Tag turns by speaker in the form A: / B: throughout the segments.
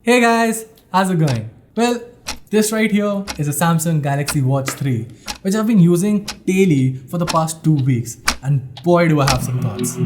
A: Hey guys, how's it going? Well, this right here is a Samsung Galaxy Watch 3, which I've been using daily for the past 2 weeks, and boy do I have some thoughts.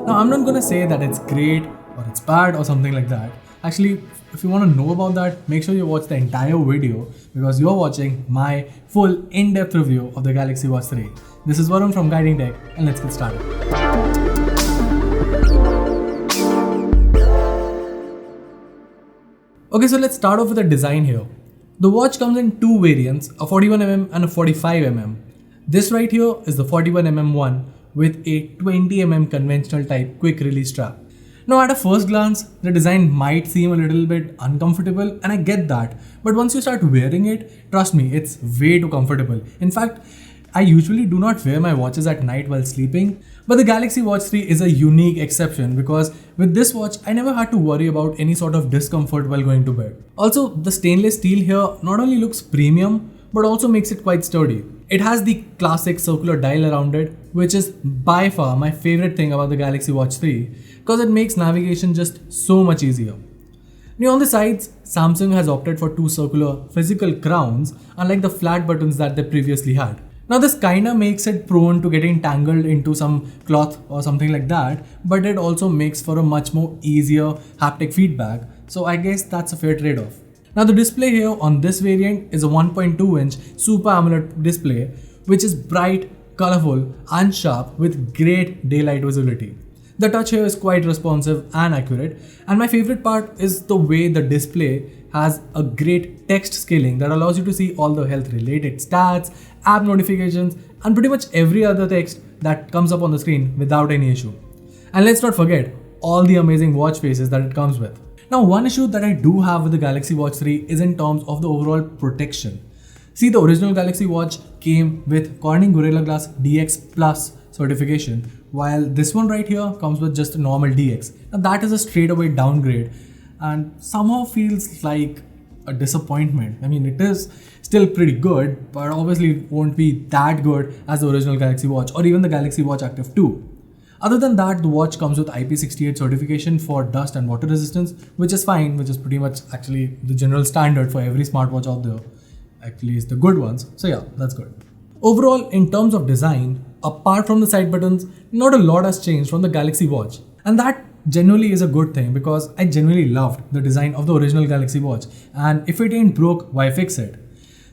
A: Now, I'm not gonna say that it's great or it's bad or something like that. Actually, if you want to know about that, make sure you watch the entire video because you're watching my full in-depth review of the Galaxy Watch 3. This is Varun from Guiding Tech, and let's get started. Okay, so let's start off with the design here. The watch comes in two variants, a 41mm and a 45mm. This right here is the 41mm one with a 20mm conventional type quick release strap. Now at a first glance, the design might seem a little bit uncomfortable, and I get that, but once you start wearing it, trust me, it's way too comfortable. In fact, I usually do not wear my watches at night while sleeping, but the Galaxy Watch 3 is a unique exception because with this watch, I never had to worry about any sort of discomfort while going to bed. Also, the stainless steel here not only looks premium, but also makes it quite sturdy. It has the classic circular dial around it, which is by far my favorite thing about the Galaxy Watch 3 because it makes navigation just so much easier. Now on the sides, Samsung has opted for two circular physical crowns unlike the flat buttons that they previously had. Now this kinda makes it prone to getting tangled into some cloth or something like that, but it also makes for a much more easier haptic feedback, so I guess that's a fair trade-off. Now the display here on this variant is a 1.2-inch Super AMOLED display, which is bright, colorful and sharp with great daylight visibility. The touch here is quite responsive and accurate, and my favorite part is the way the display has a great text scaling that allows you to see all the health related stats, app notifications and pretty much every other text that comes up on the screen without any issue. And let's not forget all the amazing watch faces that it comes with. Now one issue that I do have with the Galaxy Watch 3 is in terms of the overall protection. See, the original Galaxy Watch came with Corning Gorilla Glass DX Plus certification, while this one right here comes with just a normal DX. Now that is a straightaway downgrade and somehow feels like a disappointment. I mean, it is still pretty good, but obviously it won't be that good as the original Galaxy Watch or even the Galaxy Watch Active 2. Other than that, the watch comes with IP68 certification for dust and water resistance, which is fine, which is pretty much actually the general standard for every smartwatch out there. Actually, it's the good ones. So yeah, that's good. Overall, in terms of design, apart from the side buttons, not a lot has changed from the Galaxy Watch. And that genuinely is a good thing because I genuinely loved the design of the original Galaxy Watch. And if it ain't broke, why fix it?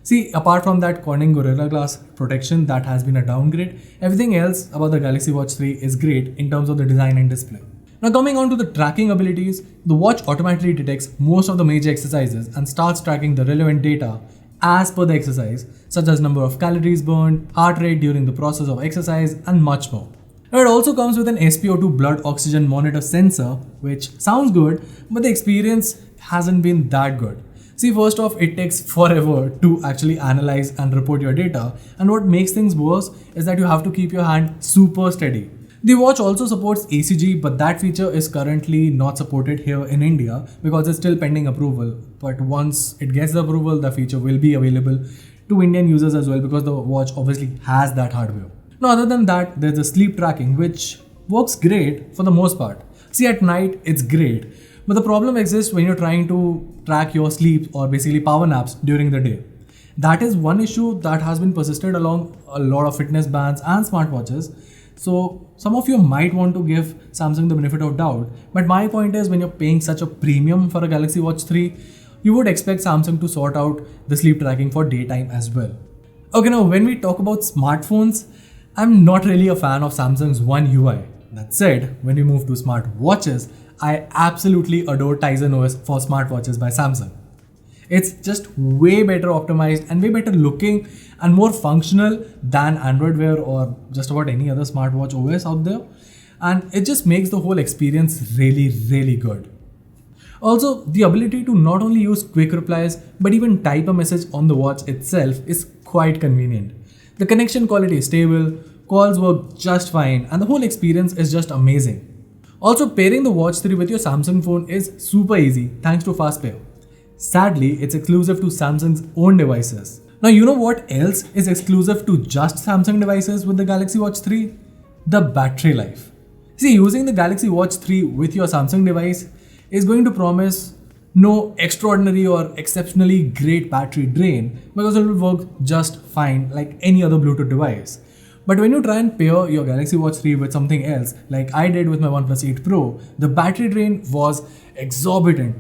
A: See, apart from that Corning Gorilla Glass protection that has been a downgrade, everything else about the Galaxy Watch 3 is great in terms of the design and display. Now coming on to the tracking abilities, the watch automatically detects most of the major exercises and starts tracking the relevant data as per the exercise, such as number of calories burned, heart rate during the process of exercise and much more. Now it also comes with an SpO2 blood oxygen monitor sensor, which sounds good, but the experience hasn't been that good. See, first off, it takes forever to actually analyze and report your data, and what makes things worse is that you have to keep your hand super steady. The watch also supports ECG, but that feature is currently not supported here in India because it's still pending approval. But once it gets the approval, the feature will be available to Indian users as well because the watch obviously has that hardware. Now, other than that, there's the sleep tracking, which works great for the most part. See, at night, it's great. But the problem exists when you're trying to track your sleep or basically power naps during the day. That is one issue that has been persisted along a lot of fitness bands and smartwatches. So some of you might want to give Samsung the benefit of doubt. But my point is, when you're paying such a premium for a Galaxy Watch 3, you would expect Samsung to sort out the sleep tracking for daytime as well. Okay, now when we talk about smartphones, I'm not really a fan of Samsung's One UI. That said, when we move to smart watches, I absolutely adore Tizen OS for smartwatches by Samsung. It's just way better optimized and way better looking and more functional than Android Wear or just about any other smartwatch OS out there. And it just makes the whole experience really, really good. Also, the ability to not only use quick replies but even type a message on the watch itself is quite convenient. The connection quality is stable, calls work just fine, and the whole experience is just amazing. Also, pairing the Watch 3 with your Samsung phone is super easy thanks to FastPair. Sadly, it's exclusive to Samsung's own devices. Now, you know what else is exclusive to just Samsung devices with the Galaxy Watch 3? The battery life. See, using the Galaxy Watch 3 with your Samsung device is going to promise no extraordinary or exceptionally great battery drain because it will work just fine like any other Bluetooth device. But when you try and pair your Galaxy Watch 3 with something else, like I did with my OnePlus 8 Pro, the battery drain was exorbitant.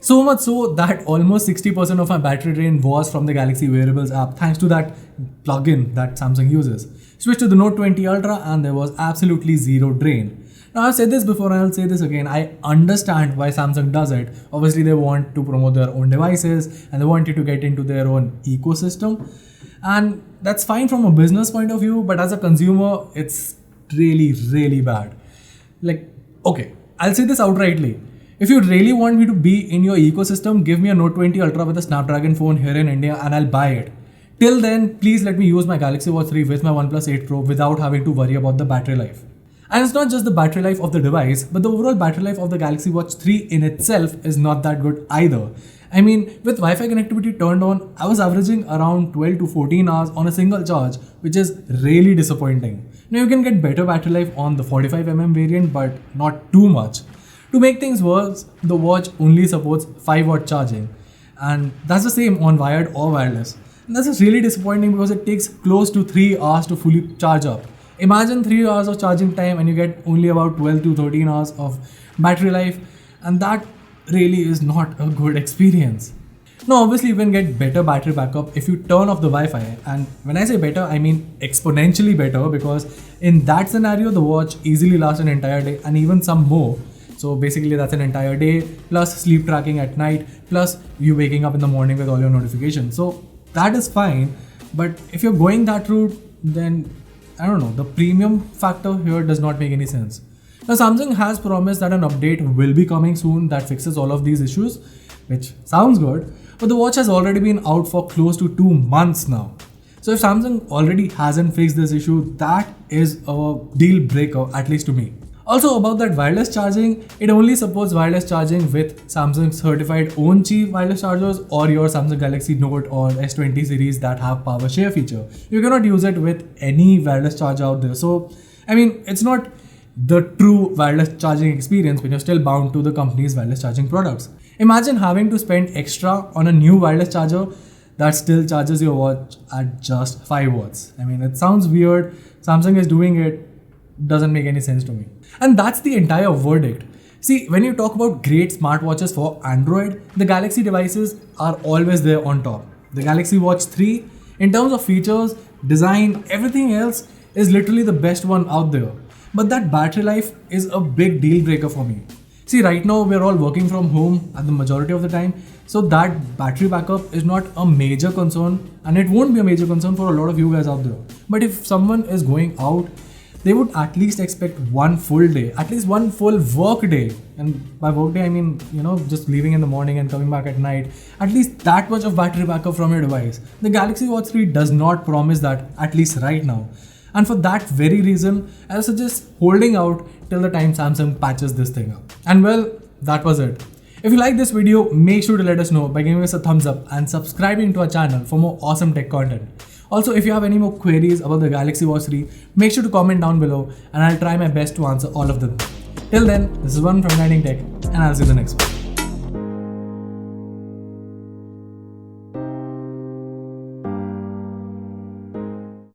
A: So much so that almost 60% of my battery drain was from the Galaxy Wearables app thanks to that plugin that Samsung uses. Switched to the Note 20 Ultra and there was absolutely zero drain. Now, I've said this before and I'll say this again. I understand why Samsung does it. Obviously, they want to promote their own devices and they want you to get into their own ecosystem. And that's fine from a business point of view, but as a consumer, it's really, really bad. Like, okay, I'll say this outrightly. If you really want me to be in your ecosystem, give me a Note 20 Ultra with a Snapdragon phone here in India and I'll buy it. Till then, please let me use my Galaxy Watch 3 with my OnePlus 8 Pro without having to worry about the battery life. And it's not just the battery life of the device, but the overall battery life of the Galaxy Watch 3 in itself is not that good either. I mean, with Wi-Fi connectivity turned on, I was averaging around 12 to 14 hours on a single charge, which is really disappointing. Now you can get better battery life on the 45mm variant, but not too much. To make things worse, the watch only supports 5-watt charging, and that's the same on wired or wireless. And this is really disappointing because it takes close to 3 hours to fully charge up. Imagine 3 hours of charging time and you get only about 12 to 13 hours of battery life, and that really is not a good experience. Now, obviously, you can get better battery backup if you turn off the Wi-Fi, and when I say better, I mean exponentially better because in that scenario, the watch easily lasts an entire day and even some more. So basically, that's an entire day plus sleep tracking at night plus you waking up in the morning with all your notifications. So that is fine, but if you're going that route, then I don't know, the premium factor here does not make any sense. Now, Samsung has promised that an update will be coming soon that fixes all of these issues, which sounds good, but the watch has already been out for close to 2 months now. So if Samsung already hasn't fixed this issue, that is a deal breaker, at least to me. Also, about that wireless charging, it only supports wireless charging with Samsung's certified own Qi wireless chargers or your Samsung Galaxy Note or S20 series that have power share feature. You cannot use it with any wireless charger out there. So, I mean, it's not the true wireless charging experience when you're still bound to the company's wireless charging products. Imagine having to spend extra on a new wireless charger that still charges your watch at just 5 watts. I mean, it sounds weird. Samsung is doing it. Doesn't make any sense to me. And that's the entire verdict. See, when you talk about great smartwatches for Android, the Galaxy devices are always there on top. The Galaxy Watch 3, in terms of features, design, everything else, is literally the best one out there. But that battery life is a big deal breaker for me. See, right now we're all working from home at the majority of the time, so that battery backup is not a major concern, and it won't be a major concern for a lot of you guys out there. But if someone is going out, they would at least expect one full day, at least one full work day. And by work day, I mean, just leaving in the morning and coming back at night. At least that much of battery backup from your device. The Galaxy Watch 3 does not promise that, at least right now. And for that very reason, I suggest holding out till the time Samsung patches this thing up. And well, that was it. If you like this video, make sure to let us know by giving us a thumbs up and subscribing to our channel for more awesome tech content. Also, if you have any more queries about the Galaxy Watch 3, make sure to comment down below and I'll try my best to answer all of them. Till then, this is Varun from Guiding Tech and I'll see you in the next one.